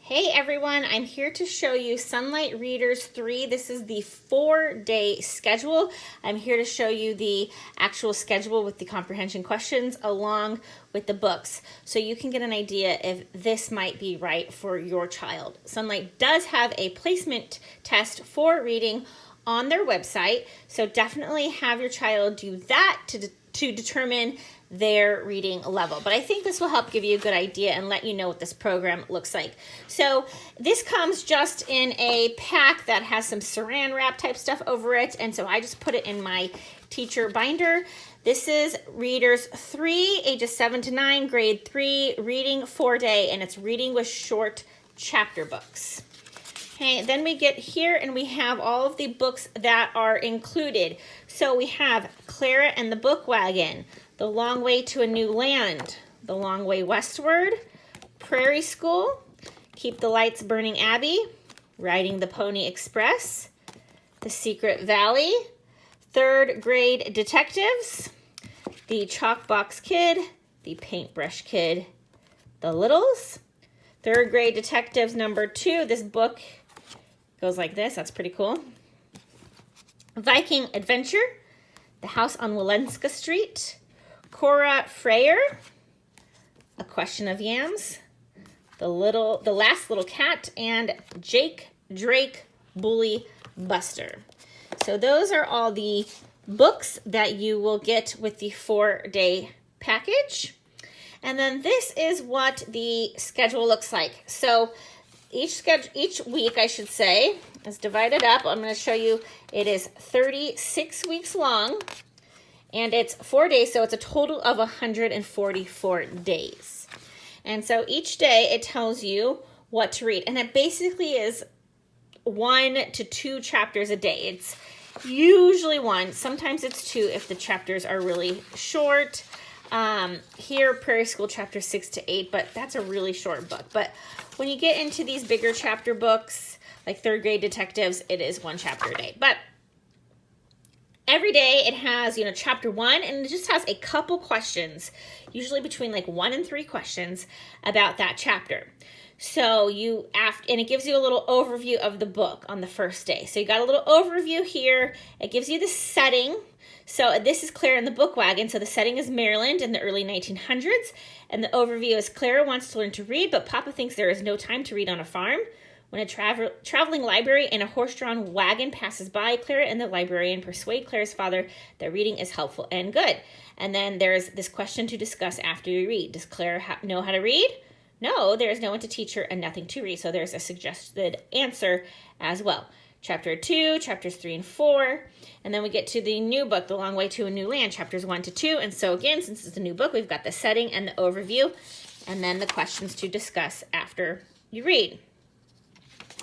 Hey everyone, I'm here to show you Sonlight Readers 3. This is the 4-day schedule. I'm here to show you the actual schedule with the comprehension questions along with the books, so you can get an idea if this might be right for your child. Sonlight does have a placement test for reading on their website, so definitely have your child do that to determine their reading level. But I think this will help give you a good idea and let you know what this program looks like. So this comes just in a pack that has some saran wrap type stuff over it, and so I just put it in my teacher binder. This is Readers 3, ages 7 to 9, grade 3, reading 4-day, and it's reading with short chapter books. Okay, then we get here and we have all of the books that are included. So we have Clara and the Book Wagon, The Long Way to a New Land, The Long Way Westward, Prairie School, Keep the Lights Burning Abby, Riding the Pony Express, The Secret Valley, 3rd Grade Detectives, The Chalkbox Kid, The Paintbrush Kid, The Littles, 3rd Grade Detectives number 2. This book goes like this. That's pretty cool. Viking Adventure, The House on Walenska Street, Cora Freyer, A Question of Yams, The Last Little Cat, and Jake Drake Bully Buster. So those are all the books that you will get with the 4-day package. And then this is what the schedule looks like. So each week, I should say, is divided up. I'm going to show you it is 36 weeks long, and it's 4 days, so it's a total of 144 days. And so each day it tells you what to read, and it basically is 1 to 2 chapters a day. It's usually 1, sometimes it's 2 if the chapters are really short. Here, Prairie School chapter 6 to 8, but that's a really short book. But when you get into these bigger chapter books, like 3rd Grade Detectives, it is 1 chapter a day. But every day it has, chapter 1, and it just has a couple questions, usually between like 1 and 3 questions about that chapter. So and it gives you a little overview of the book on the first day. So you got a little overview here. It gives you the setting. So this is Clara and the Book Wagon. So the setting is Maryland in the early 1900s. And the overview is Clara wants to learn to read, but Papa thinks there is no time to read on a farm. When a traveling library and a horse-drawn wagon passes by, Clara and the librarian persuade Clara's father that reading is helpful and good. And then there's this question to discuss after you read. Does Clara know how to read? No, there is no one to teach her and nothing to read. So there's a suggested answer as well. Chapter 2, chapters 3 and 4. And then we get to the new book, The Long Way to a New Land, chapters 1 to 2. And so again, since it's a new book, we've got the setting and the overview, and then the questions to discuss after you read.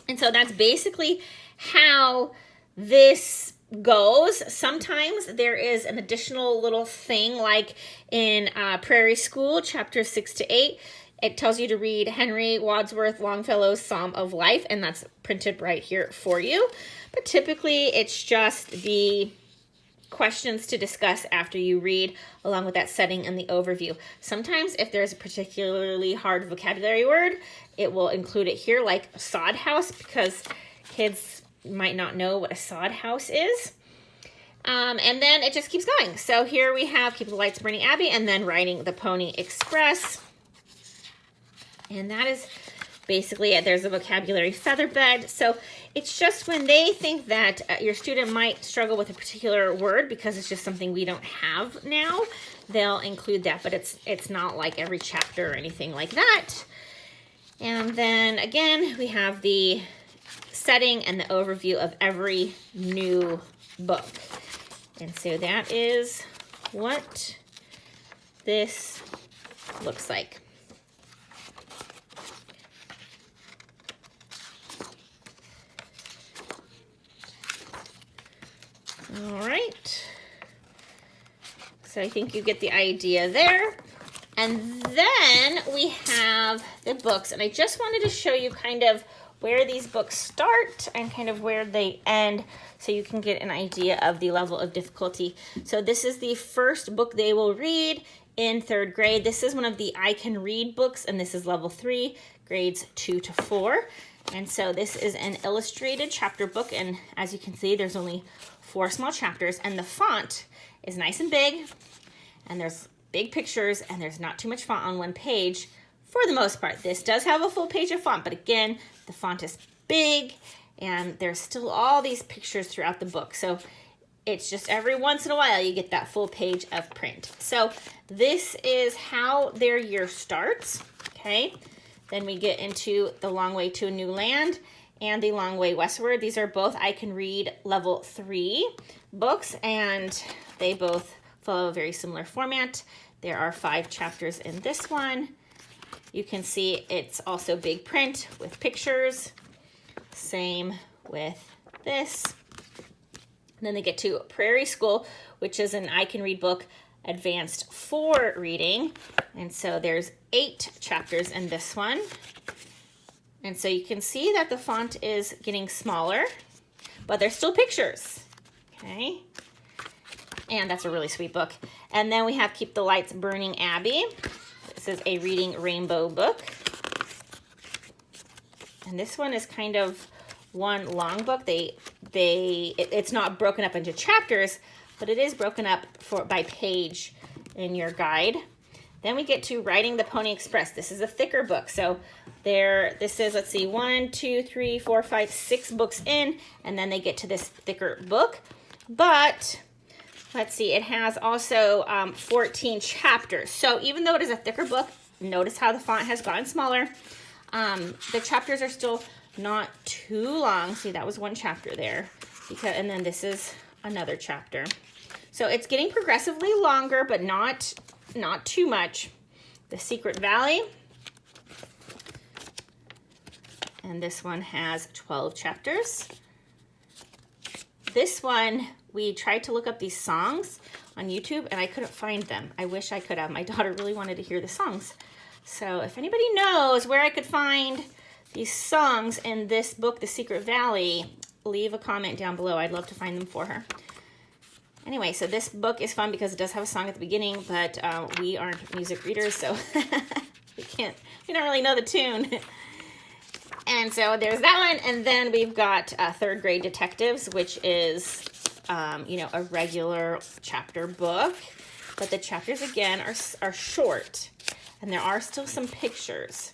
And so that's basically how this goes. Sometimes there is an additional little thing, like in Prairie School, chapters 6 to 8. It tells you to read Henry Wadsworth Longfellow's Psalm of Life, and that's printed right here for you. But typically, it's just the questions to discuss after you read, along with that setting and the overview. Sometimes, if there's a particularly hard vocabulary word, it will include it here, like sod house, because kids might not know what a sod house is. And then it just keeps going. So here we have Keep the Lights Burning Abby, and then Riding the Pony Express. And that is basically it. There's a vocabulary featherbed. So it's just when they think that your student might struggle with a particular word because it's just something we don't have now, they'll include that. But it's not like every chapter or anything like that. And then again, we have the setting and the overview of every new book. And so that is what this looks like. All right, so I think you get the idea there. And then we have the books, and I just wanted to show you kind of where these books start and kind of where they end, so you can get an idea of the level of difficulty. So this is the first book they will read in 3rd grade. This is one of the I Can Read books, and this is level 3. grades 2 to 4. And so this is an illustrated chapter book, and as you can see, there's only 4 small chapters, and the font is nice and big, and there's big pictures, and there's not too much font on one page for the most part. This does have a full page of font, but again, the font is big, and there's still all these pictures throughout the book. So it's just every once in a while you get that full page of print. So this is how their year starts, okay? Then we get into The Long Way to a New Land and The Long Way Westward. These are both I Can Read Level 3 books, and they both follow a very similar format. There are 5 chapters in this one. You can see it's also big print with pictures. Same with this. And then they get to Prairie School, which is an I Can Read book, advanced 4 reading. And so there's 8 chapters in this one. And so you can see that the font is getting smaller, but there's still pictures, okay? And that's a really sweet book. And then we have Keep the Lights Burning Abby. This is a reading rainbow book. And this one is kind of one long book. It's not broken up into chapters, but it is broken up by page in your guide. Then we get to Riding the Pony Express. This is a thicker book. So this is, let's see, 1, 2, 3, 4, 5, 6 books in, and then they get to this thicker book. But let's see, it has also 14 chapters. So even though it is a thicker book, notice how the font has gotten smaller. The chapters are still not too long. See, that was one chapter there. And then this is another chapter. So it's getting progressively longer, but not too much. The Secret Valley. And this one has 12 chapters. This one, we tried to look up these songs on YouTube, and I couldn't find them. I wish I could have. My daughter really wanted to hear the songs. So if anybody knows where I could find these songs in this book, The Secret Valley, leave a comment down below. I'd love to find them for her. Anyway, so this book is fun because it does have a song at the beginning, but we aren't music readers, so we don't really know the tune. And so there's that one, and then we've got Third Grade Detectives, which is, a regular chapter book, but the chapters, again, are short, and there are still some pictures.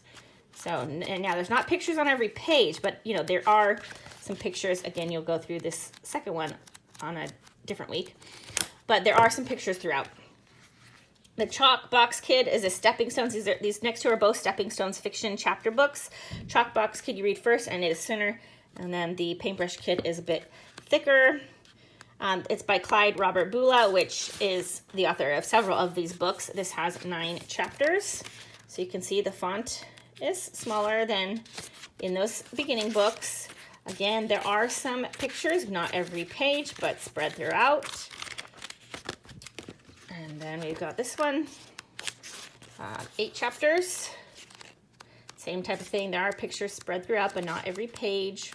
So, and now there's not pictures on every page, but, there are some pictures. Again, you'll go through this second one on a different week, but there are some pictures throughout. The Chalk Box Kid is a Stepping Stones. These next two are both Stepping Stones fiction chapter books. Chalk Box Kid you read first, and it is thinner, and then the Paintbrush Kid is a bit thicker. It's by Clyde Robert Bula, which is the author of several of these books. This has 9 chapters, so you can see the font is smaller than in those beginning books. Again, there are some pictures, not every page, but spread throughout. And then we've got this one, 8 chapters. Same type of thing. There are pictures spread throughout, but not every page.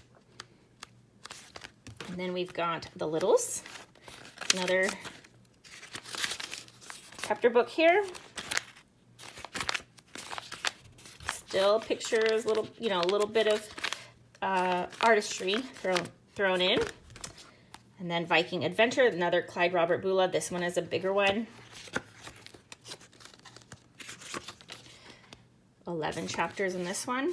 And then we've got The Littles, another chapter book here. Still pictures, a little bit of artistry thrown in. And then Viking Adventure, another Clyde Robert Bula. This one is a bigger one. 11 chapters in this one.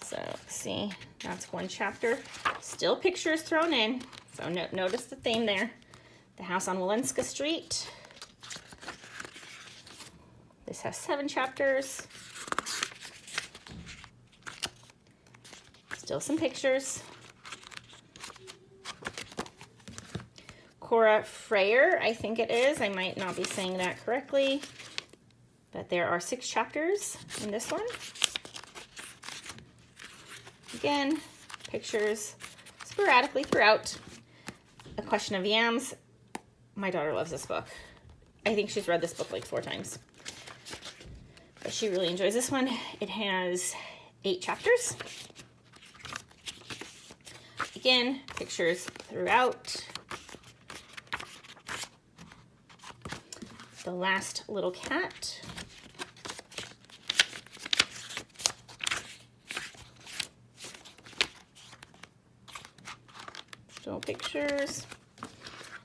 So, see, that's one chapter. Still pictures thrown in. So notice the theme there. The House on Walensky Street. This has 7 chapters. Still some pictures. Cora Freyer, I think it is. I might not be saying that correctly. But there are 6 chapters in this one. Again, pictures sporadically throughout. A Question of Yams. My daughter loves this book. I think she's read this book like 4 times. But she really enjoys this one. It has 8 chapters. Again, pictures throughout. the last little cat. Still pictures.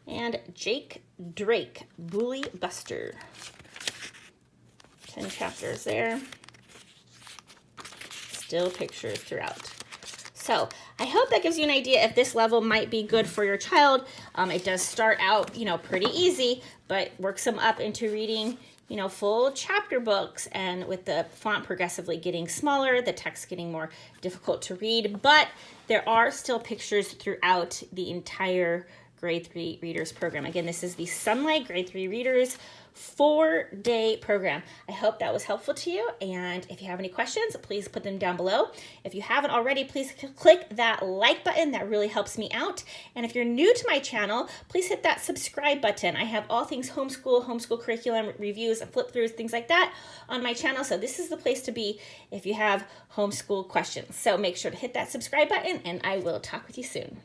And Jake Drake, Bully Buster. 10 chapters there. Still pictures throughout. So I hope that gives you an idea if this level might be good for your child. It does start out, pretty easy, but works them up into reading, full chapter books, and with the font progressively getting smaller, the text getting more difficult to read, but there are still pictures throughout the entire Grade 3 Readers program. Again, this is the Sonlight Grade 3 Readers 4-day program. I hope that was helpful to you, and if you have any questions, please put them down below. If you haven't already, please click that like button. That really helps me out. And if you're new to my channel, please hit that subscribe button. I have all things homeschool curriculum reviews and flip throughs, things like that on my channel. So this is the place to be if you have homeschool questions. So make sure to hit that subscribe button, and I will talk with you soon.